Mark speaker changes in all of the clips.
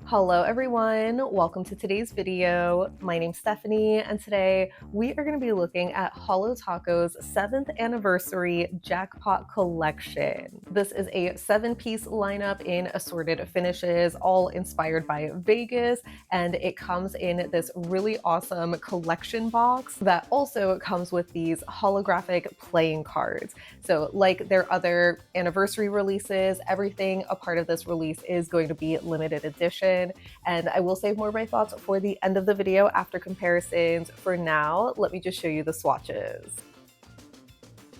Speaker 1: Hello everyone, welcome to today's video. My name's Stephanie and today we are going to be looking at Holo Taco's 7th anniversary jackpot collection. This is a 7-piece lineup in assorted finishes, all inspired by Vegas, and it comes in this really awesome collection box that also comes with these holographic playing cards. So like their other anniversary releases, everything a part of this release is going to be limited edition. And I will save more of my thoughts for the end of the video after comparisons. For now, let me just show you the swatches.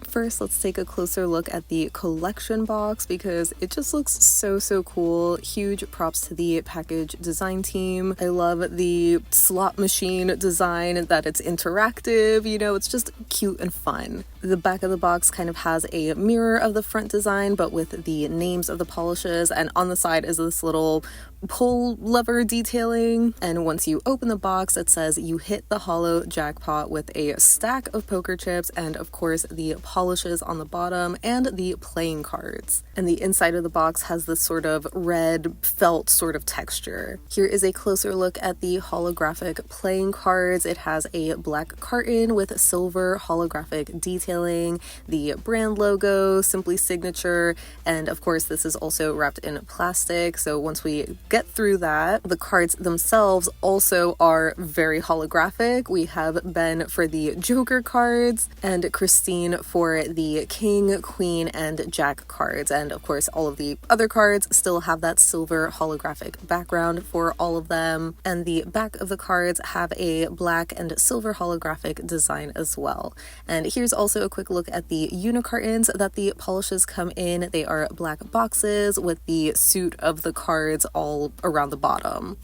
Speaker 1: First, let's take a closer look at the collection box because it just looks so cool. Huge props to the package design team. I love the slot machine design, that it's interactive, you know, it's just cute and fun. The back of the box kind of has a mirror of the front design, but with the names of the polishes, and on the side is this little pull lever detailing. And once you open the box, it says you hit the Holo jackpot with a stack of poker chips and of course the polishes on the bottom and the playing cards. And the inside of the box has this sort of red felt sort of texture. Here is a closer look at the holographic playing cards. It has a black carton with silver holographic detailing, the brand logo, Simply Signature, and of course this is also wrapped in plastic. So once we get through that, the cards themselves also are very holographic. We have Ben for the Joker cards and Christine for the King, Queen, and Jack cards. And of course, all of the other cards still have that silver holographic background for all of them. And the back of the cards have a black and silver holographic design as well. And here's also a quick look at the unicartons that the polishes come in. They are black boxes with the suit of the cards all around the bottom.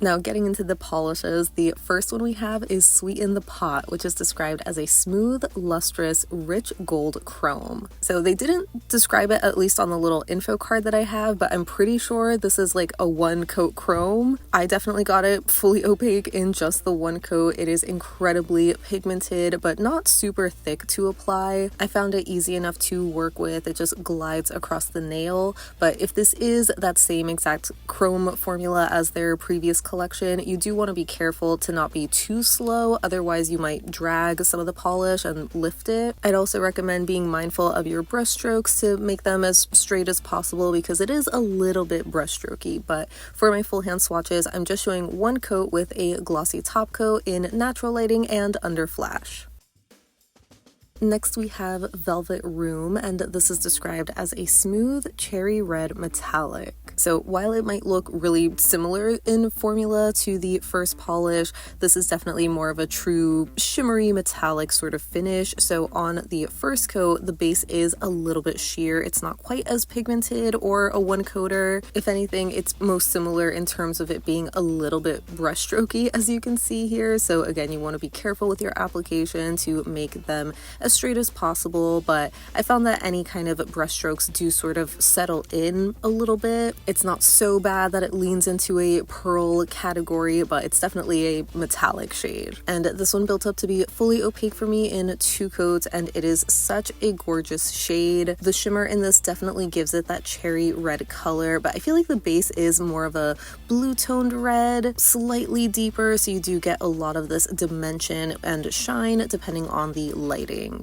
Speaker 1: Now getting into the polishes, the first one we have is Sweeten the Pot, which is described as a smooth, lustrous, rich gold chrome. So they didn't describe it, at least on the little info card that I have, but I'm pretty sure this is like a one coat chrome. I definitely got it fully opaque in just the one coat. It is incredibly pigmented, but not super thick to apply. I found it easy enough to work with. It just glides across the nail. But if this is that same exact chrome formula as their previous collection, you do want to be careful to not be too slow, otherwise you might drag some of the polish and lift it. I'd also recommend being mindful of your brush strokes to make them as straight as possible because it is a little bit brush strokey. But for my full hand swatches, I'm just showing one coat with a glossy top coat in natural lighting and under flash. Next we have Velvet Room, and this is described as a smooth cherry red metallic. So while it might look really similar in formula to the first polish, this is definitely more of a true shimmery metallic sort of finish. So on the first coat, the base is a little bit sheer. It's not quite as pigmented or a one coater. If anything, it's most similar in terms of it being a little bit brush strokey, as you can see here. So again, you want to be careful with your application to make them as straight as possible, but I found that any kind of brush strokes do sort of settle in a little bit. It's not so bad that it leans into a pearl category, but it's definitely a metallic shade. And this one built up to be fully opaque for me in 2 coats, and it is such a gorgeous shade. The shimmer in this definitely gives it that cherry red color, but I feel like the base is more of a blue toned red, slightly deeper, so you do get a lot of this dimension and shine depending on the lighting.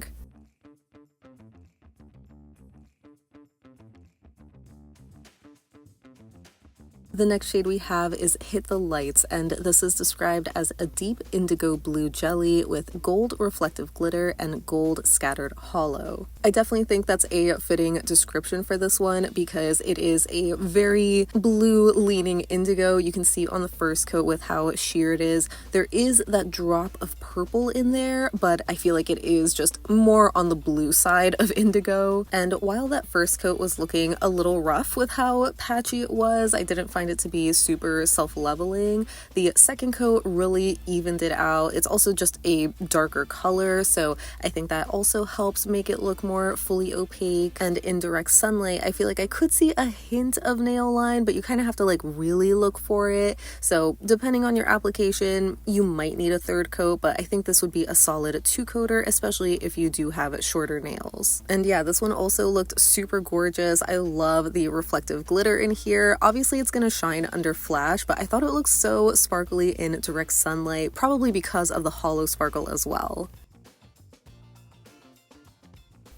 Speaker 1: The next shade we have is Hit the Lights, and this is described as a deep indigo blue jelly with gold reflective glitter and gold scattered hollow. I definitely think that's a fitting description for this one because it is a very blue leaning indigo. You can see on the first coat with how sheer it is. There is that drop of purple in there, but I feel like it is just more on the blue side of indigo. And while that first coat was looking a little rough with how patchy it was, I didn't find it to be super self-leveling. The second coat really evened it out. It's also just a darker color, so I think that also helps make it look more fully opaque. And in direct sunlight, I feel like I could see a hint of nail line, but you kind of have to like really look for it. So depending on your application, you might need a third coat, but I think this would be a solid 2-coater, especially if you do have shorter nails. And yeah, this one also looked super gorgeous. I love the reflective glitter in here. Obviously it's going to to shine under flash, but I thought it looked so sparkly in direct sunlight, probably because of the holo sparkle as well.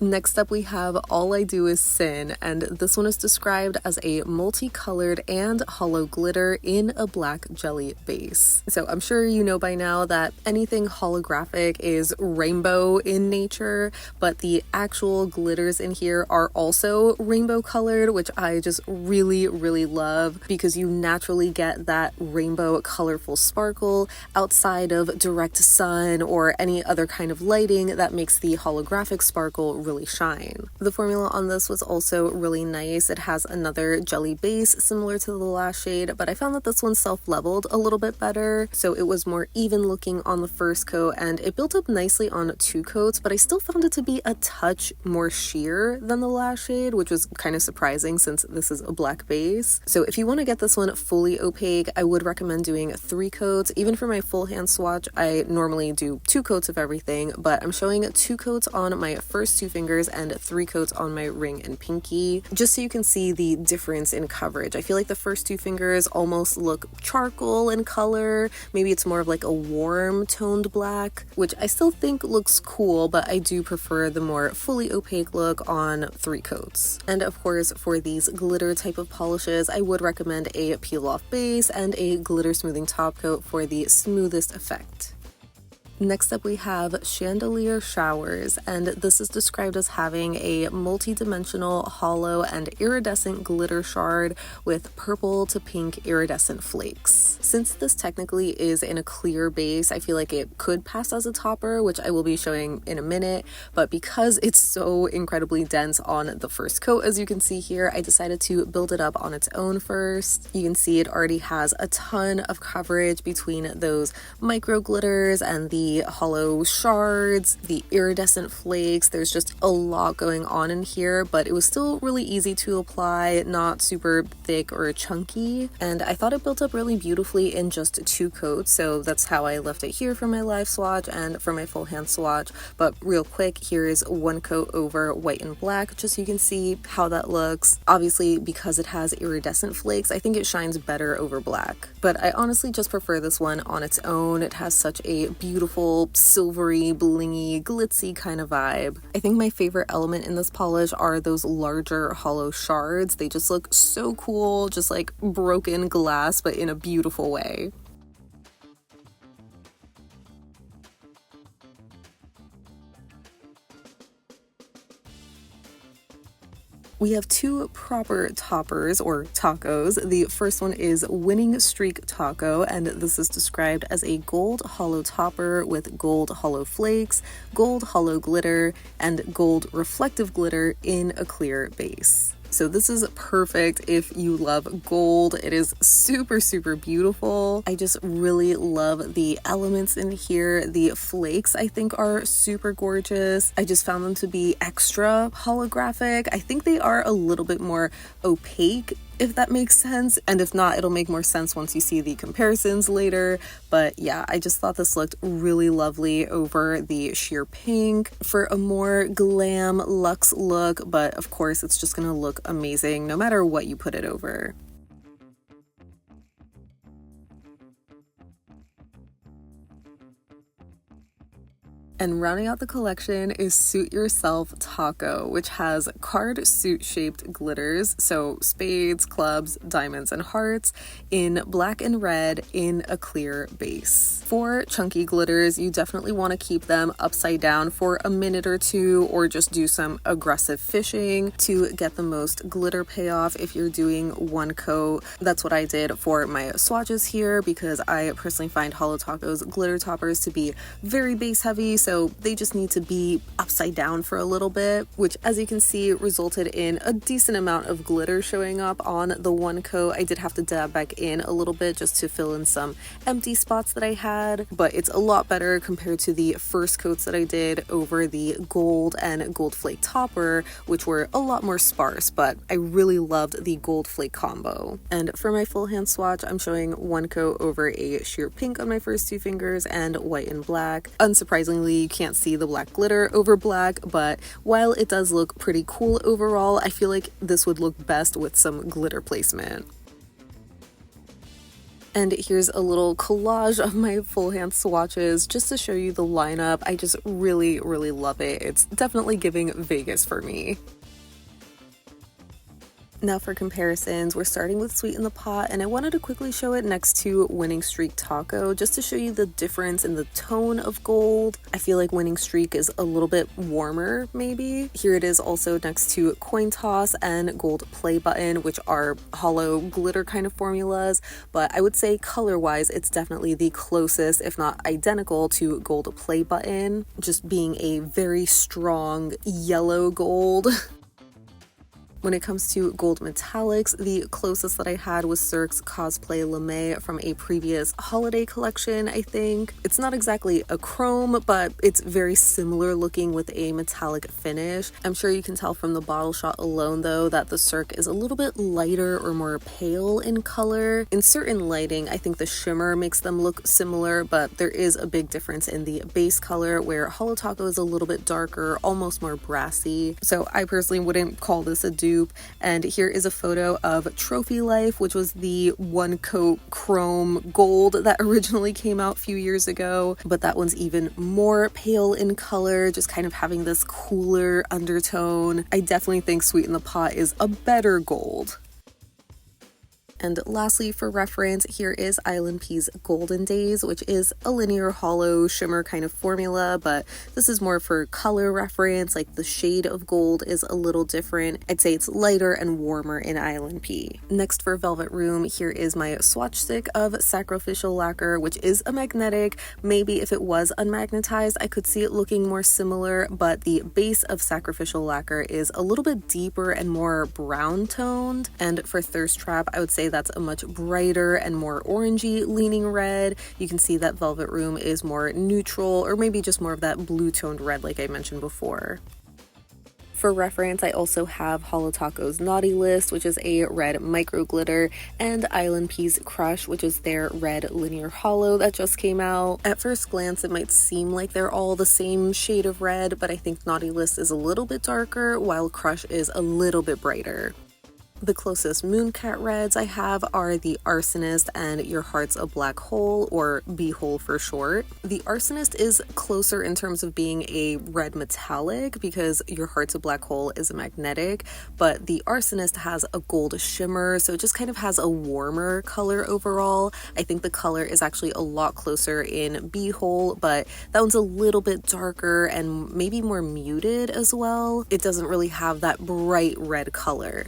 Speaker 1: Next up we have All I Do Is Sin, and this one is described as a multicolored and hollow glitter in a black jelly base. So I'm sure you know by now that anything holographic is rainbow in nature, but the actual glitters in here are also rainbow colored, which I just really love, because you naturally get that rainbow colorful sparkle outside of direct sun or any other kind of lighting that makes the holographic sparkle really shine. The formula on this was also really nice. It has another jelly base similar to the last shade, but I found that this one self-leveled a little bit better, so it was more even looking on the first coat and it built up nicely on 2 coats, but I still found it to be a touch more sheer than the last shade, which was kind of surprising since this is a black base. So if you want to get this one fully opaque, I would recommend doing 3 coats. Even for my full hand swatch, I normally do 2 coats of everything, but I'm showing 2 coats on my first 2 fingers and 3 coats on my ring and pinky, just so you can see the difference in coverage. I feel like the first 2 fingers almost look charcoal in color. Maybe it's more of like a warm toned black, which I still think looks cool, but I do prefer the more fully opaque look on 3 coats. And of course, for these glitter type of polishes, I would recommend a peel off base and a glitter smoothing top coat for the smoothest effect. Next up we have Chandelier Showers, and this is described as having a multi-dimensional hollow and iridescent glitter shard with purple to pink iridescent flakes. Since this technically is in a clear base, I feel like it could pass as a topper, which I will be showing in a minute, but because it's so incredibly dense on the first coat, as you can see here, I decided to build it up on its own first. You can see it already has a ton of coverage between those micro glitters and the hollow shards, the iridescent flakes. There's just a lot going on in here, but it was still really easy to apply, not super thick or chunky, and I thought it built up really beautifully in just 2 coats, so that's how I left it here for my live swatch and for my full hand swatch. But real quick, here is 1 coat over white and black, just so you can see how that looks. Obviously, because it has iridescent flakes, I think it shines better over black, but I honestly just prefer this one on its own. It has such a beautiful silvery, blingy, glitzy kind of vibe. I think my favorite element in this polish are those larger hollow shards. They just look so cool, just like broken glass, but in a beautiful way. We have 2 proper toppers or tacos. The first one is Winning Streak Taco, and this is described as a gold hollow topper with gold hollow flakes, gold hollow glitter, and gold reflective glitter in a clear base. So this is perfect if you love gold. It is super beautiful. I just really love the elements in here. The flakes I think are super gorgeous. I just found them to be extra holographic. I think they are a little bit more opaque, if that makes sense, and if not, it'll make more sense once you see the comparisons later. But yeah, I just thought this looked really lovely over the sheer pink for a more glam luxe look, but of course it's just gonna look amazing no matter what you put it over. And rounding out the collection is Suit Yourself Taco, which has card suit shaped glitters, so spades, clubs, diamonds, and hearts in black and red in a clear base. For chunky glitters, you definitely want to keep them upside down for a minute or 2, or just do some aggressive fishing to get the most glitter payoff if you're doing 1 coat. That's what I did for my swatches here, because I personally find Holo Taco's glitter toppers to be very base heavy, so they just need to be upside down for a little bit, which as you can see resulted in a decent amount of glitter showing up on the 1 coat. I did have to dab back in a little bit just to fill in some empty spots that I had, but it's a lot better compared to the first coats that I did over the gold and gold flake topper, which were a lot more sparse, but I really loved the gold flake combo. And for my full hand swatch, I'm showing 1 coat over a sheer pink on my first 2 fingers and white and black. Unsurprisingly, you can't see the black glitter over black, but while it does look pretty cool overall, I feel like this would look best with some glitter placement. And here's a little collage of my full hand swatches just to show you the lineup. I just really, really love it. It's definitely giving Vegas for me. Now for comparisons, we're starting with Sweeten the Pot, and I wanted to quickly show it next to Winning Streak Taco just to show you the difference in the tone of gold. I feel like Winning Streak is a little bit warmer, maybe. Here it is also next to Coin Toss and Gold Play Button, which are hollow glitter kind of formulas, but I would say color-wise, it's definitely the closest, if not identical, to Gold Play Button, just being a very strong yellow gold. When it comes to gold metallics, the closest that I had was Cirque's Cosplay Lamé from a previous holiday collection, I think. It's not exactly a chrome, but it's very similar looking with a metallic finish. I'm sure you can tell from the bottle shot alone, though, that the Cirque is a little bit lighter or more pale in color. In certain lighting, I think the shimmer makes them look similar, but there is a big difference in the base color, where Holo Taco is a little bit darker, almost more brassy. So I personally wouldn't call this a dupe. And here is a photo of Trophy Life, which was the one coat chrome gold that originally came out a few years ago, but that one's even more pale in color, just kind of having this cooler undertone. I definitely think Sweeten the Pot is a better gold. And lastly, for reference, here is ILNP's Golden Days, which is a linear hollow shimmer kind of formula, but this is more for color reference. Like the shade of gold is a little different. I'd say it's lighter and warmer in ILNP. Next for Velvet Room, here is my swatch stick of Sacrificial Lacquer, which is a magnetic. Maybe if it was unmagnetized, I could see it looking more similar, but the base of Sacrificial Lacquer is a little bit deeper and more brown toned. And for Thirst Trap, I would say that's a much brighter and more orangey leaning red. You can see that Velvet Room is more neutral, or maybe just more of that blue toned red like I mentioned before. For reference, I also have Holo Taco's Naughty List, which is a red micro glitter, and ILNP's Crush, which is their red linear hollow that just came out. At first glance, it might seem like they're all the same shade of red, but I think Naughty List is a little bit darker, while Crush is a little bit brighter. The closest Mooncat reds I have are the Arsonist and Your Heart's a Black Hole, or B-Hole for short. The Arsonist is closer in terms of being a red metallic because Your Heart's a Black Hole is a magnetic, but the Arsonist has a gold shimmer, so it just kind of has a warmer color overall. I think the color is actually a lot closer in B-Hole, but that one's a little bit darker and maybe more muted as well. It doesn't really have that bright red color.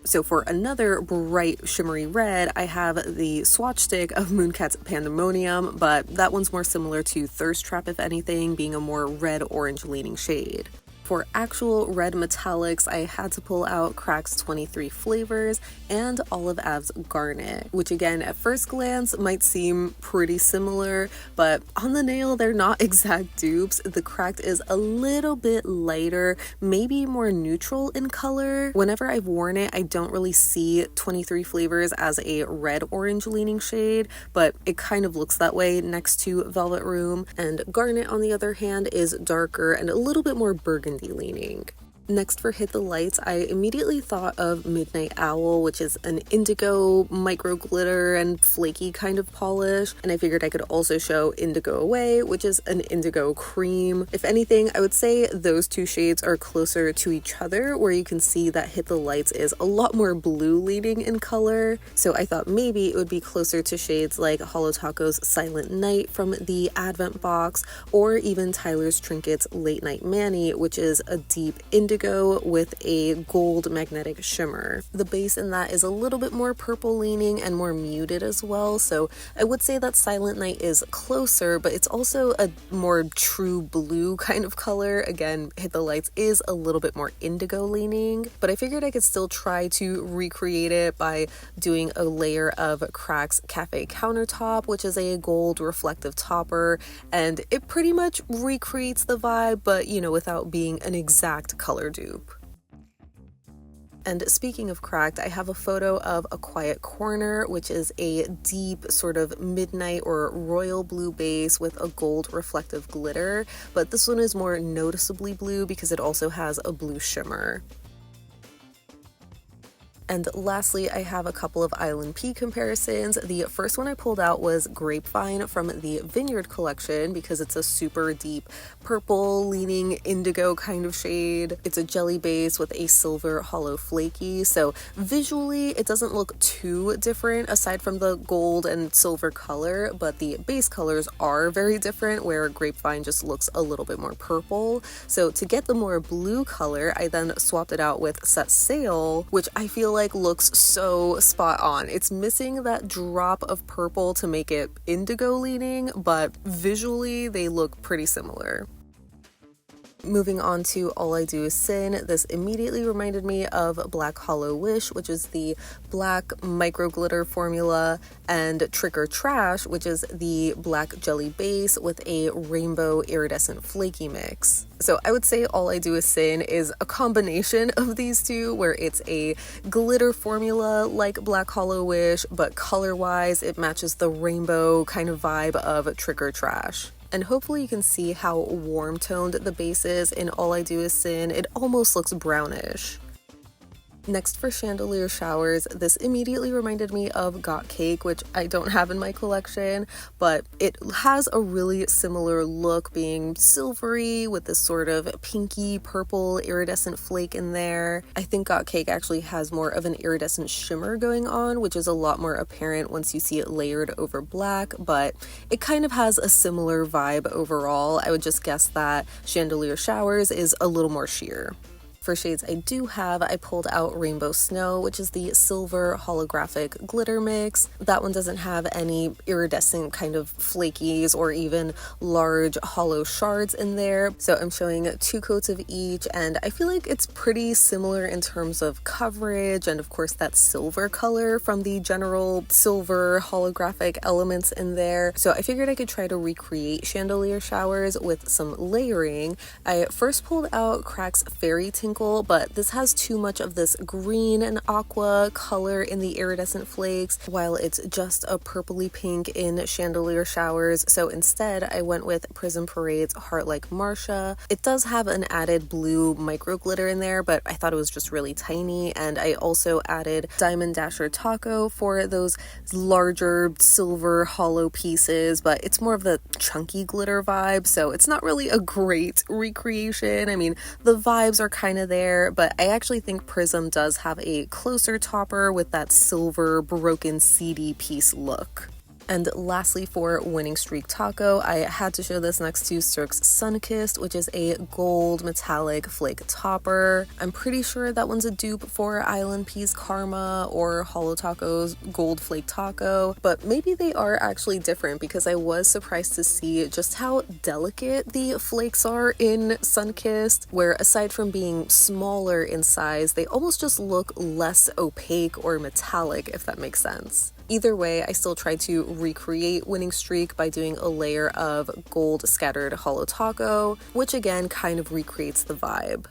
Speaker 1: So for another bright shimmery red, I have the swatch stick of Mooncat Pandemonium, but that one's more similar to Thirst Trap, if anything, being a more red-orange leaning shade. For actual red metallics, I had to pull out Crack's 23 Flavors and Olive Ave's Garnet, which again, at first glance, might seem pretty similar, but on the nail, they're not exact dupes. The Cracked is a little bit lighter, maybe more neutral in color. Whenever I've worn it, I don't really see 23 Flavors as a red-orange leaning shade, but it kind of looks that way next to Velvet Room. And Garnet, on the other hand, is darker and a little bit more burgundy leaning. Next for Hit the Lights, I immediately thought of Midnight Owl, which is an indigo micro glitter and flaky kind of polish, and I figured I could also show Indigo Away, which is an indigo cream. If anything, I would say those two shades are closer to each other, where you can see that Hit the Lights is a lot more blue leaning in color, so I thought maybe it would be closer to shades like Holo Taco's Silent Night from the Advent box, or even Tyler's Trinkets Late Night Manny, which is a deep indigo with a gold magnetic shimmer. The base in that is a little bit more purple leaning and more muted as well, so I would say that Silent Night is closer, but it's also a more true blue kind of color. Again, Hit the Lights is a little bit more indigo leaning, but I figured I could still try to recreate it by doing a layer of Crack's Cafe Countertop, which is a gold reflective topper, and it pretty much recreates the vibe, but you know, without being an exact color dupe. And speaking of Cracked, I have a photo of A Quiet Corner, which is a deep sort of midnight or royal blue base with a gold reflective glitter, but this one is more noticeably blue because it also has a blue shimmer. And lastly, I have a couple of ILNP comparisons. The first one I pulled out was Grapevine from the Vineyard collection because it's a super deep purple leaning indigo kind of shade. It's a jelly base with a silver hollow flaky, so visually it doesn't look too different aside from the gold and silver color, but the base colors are very different where Grapevine just looks a little bit more purple. So to get the more blue color, I then swapped it out with Set Sail, which I feel like looks so spot on. It's missing that drop of purple to make it indigo leaning, but visually they look pretty similar. Moving on to All I Do Is Sin, this immediately reminded me of Black Hollow Wish, which is the black micro glitter formula, and Trick or Trash, which is the black jelly base with a rainbow iridescent flaky mix. So I would say All I Do Is Sin is a combination of these two, where it's a glitter formula like Black Hollow Wish, but color-wise it matches the rainbow kind of vibe of Trick or Trash. And hopefully you can see how warm-toned the base is in All I Do Is Sin. It almost looks brownish. Next for Chandelier Showers, this immediately reminded me of Got Cake, which I don't have in my collection, but it has a really similar look, being silvery with this sort of pinky purple iridescent flake in there. I think Got Cake actually has more of an iridescent shimmer going on, which is a lot more apparent once you see it layered over black, but it kind of has a similar vibe overall. I would just guess that Chandelier Showers is a little more sheer. For shades I do have, I pulled out Rainbow Snow, which is the silver holographic glitter mix. That one doesn't have any iridescent kind of flakies or even large hollow shards in there. So I'm showing 2 coats of each, and I feel like it's pretty similar in terms of coverage and of course that silver color from the general silver holographic elements in there. So I figured I could try to recreate Chandelier Showers with some layering. I first pulled out Crack's Fairy Tinkle, but this has too much of this green and aqua color in the iridescent flakes, while it's just a purpley pink in Chandelier Showers. So instead I went with Prism Parade's Heart Like Marsha. It does have an added blue micro glitter in there, but I thought it was just really tiny, and I also added Diamond Dasher Taco for those larger silver hollow pieces, but it's more of the chunky glitter vibe, so it's not really a great recreation. I mean, the vibes are kind of there, but I actually think Prism does have a closer topper with that silver broken seedy piece look. And lastly, for Winning Streak Taco, I had to show this next to Cirque's Sunkissed, which is a gold metallic flake topper. I'm pretty sure that one's a dupe for ILNP's Karma or Holo Taco's Gold Flake Taco, but maybe they are actually different because I was surprised to see just how delicate the flakes are in Sunkissed, where aside from being smaller in size, they almost just look less opaque or metallic, if that makes sense. Either way, I still tried to recreate Winning Streak by doing a layer of gold scattered Holo Taco, which again kind of recreates the vibe.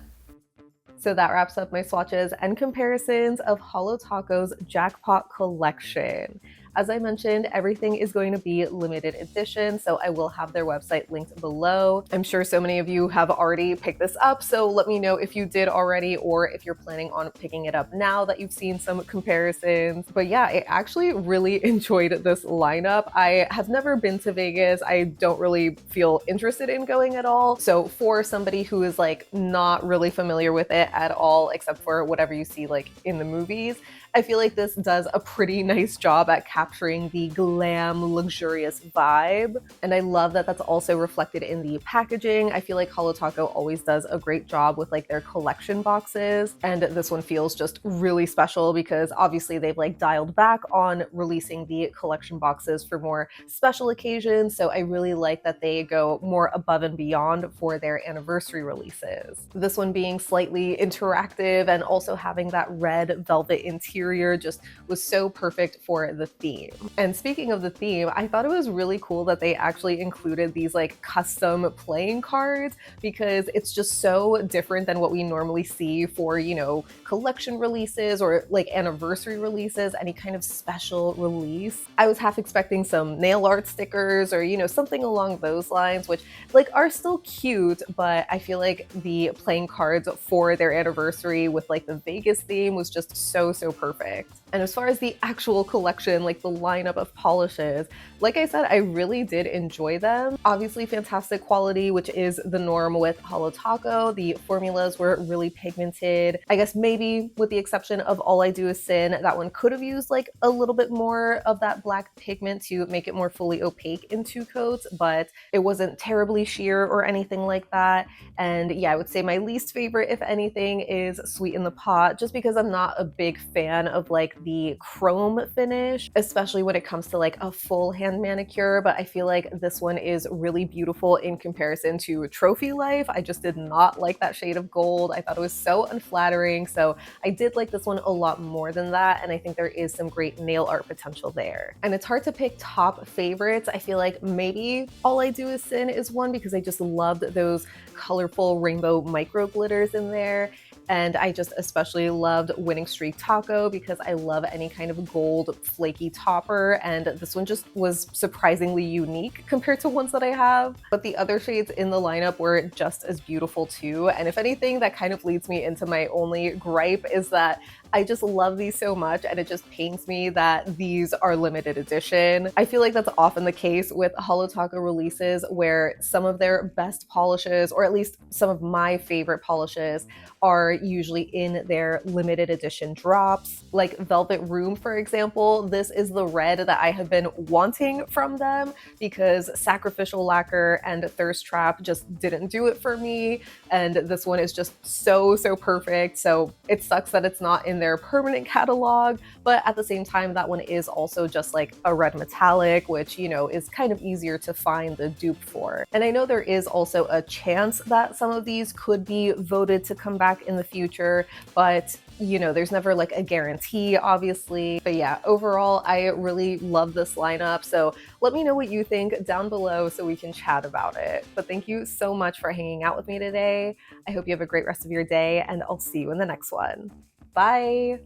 Speaker 1: So that wraps up my swatches and comparisons of Holo Taco's Jackpot collection. As I mentioned, everything is going to be limited edition, so I will have their website linked below. I'm sure so many of you have already picked this up, so let me know if you did already or if you're planning on picking it up now that you've seen some comparisons. But yeah, I actually really enjoyed this lineup. I have never been to Vegas. I don't really feel interested in going at all. So for somebody who is like not really familiar with it at all, except for whatever you see like in the movies, I feel like this does a pretty nice job at capturing the glam, luxurious vibe. And I love that that's also reflected in the packaging. I feel like Holo Taco always does a great job with like their collection boxes. And this one feels just really special because obviously they've like dialed back on releasing the collection boxes for more special occasions. So I really like that they go more above and beyond for their anniversary releases. This one being slightly interactive and also having that red velvet interior just was so perfect for the theme. And speaking of the theme, I thought it was really cool that they actually included these like custom playing cards because it's just so different than what we normally see for, you know, collection releases or like anniversary releases, any kind of special release. I was half expecting some nail art stickers or, you know, something along those lines, which like are still cute, but I feel like the playing cards for their anniversary with like the Vegas theme was just so perfect. perfect. And as far as the actual collection, like the lineup of polishes, like I said, I really did enjoy them. Obviously fantastic quality, which is the norm with Holo Taco. The formulas were really pigmented. I guess maybe with the exception of All I Do Is Sin, that one could have used like a little bit more of that black pigment to make it more fully opaque in 2 coats, but it wasn't terribly sheer or anything like that. And yeah, I would say my least favorite, if anything, is Sweeten The Pot, just because I'm not a big fan of like the chrome finish, especially when it comes to like a full hand manicure. But I feel like this one is really beautiful in comparison to Trophy Life. I just did not like that shade of gold. I thought it was so unflattering. So I did like this one a lot more than that. And I think there is some great nail art potential there. And it's hard to pick top favorites. I feel like maybe All I Do Is Sin is one because I just loved those colorful rainbow micro glitters in there. And I just especially loved Winning Streak Taco because I love any kind of gold flaky topper, and this one just was surprisingly unique compared to ones that I have. But the other shades in the lineup were just as beautiful too, and if anything, that kind of leads me into my only gripe is that I just love these so much, and it just pains me that these are limited edition. I feel like that's often the case with Holo Taco releases where some of their best polishes, or at least some of my favorite polishes, are usually in their limited edition drops. Like Velvet Room, for example, this is the red that I have been wanting from them because Sacrificial Lacquer and Thirst Trap just didn't do it for me, and this one is just so perfect. So it sucks that it's not in their permanent catalog, but at the same time, that one is also just like a red metallic, which, you know, is kind of easier to find the dupe for. And I know there is also a chance that some of these could be voted to come back in the future, but you know, there's never like a guarantee, obviously. But yeah, overall, I really love this lineup. So let me know what you think down below so we can chat about it. But thank you so much for hanging out with me today. I hope you have a great rest of your day, and I'll see you in the next one. Bye!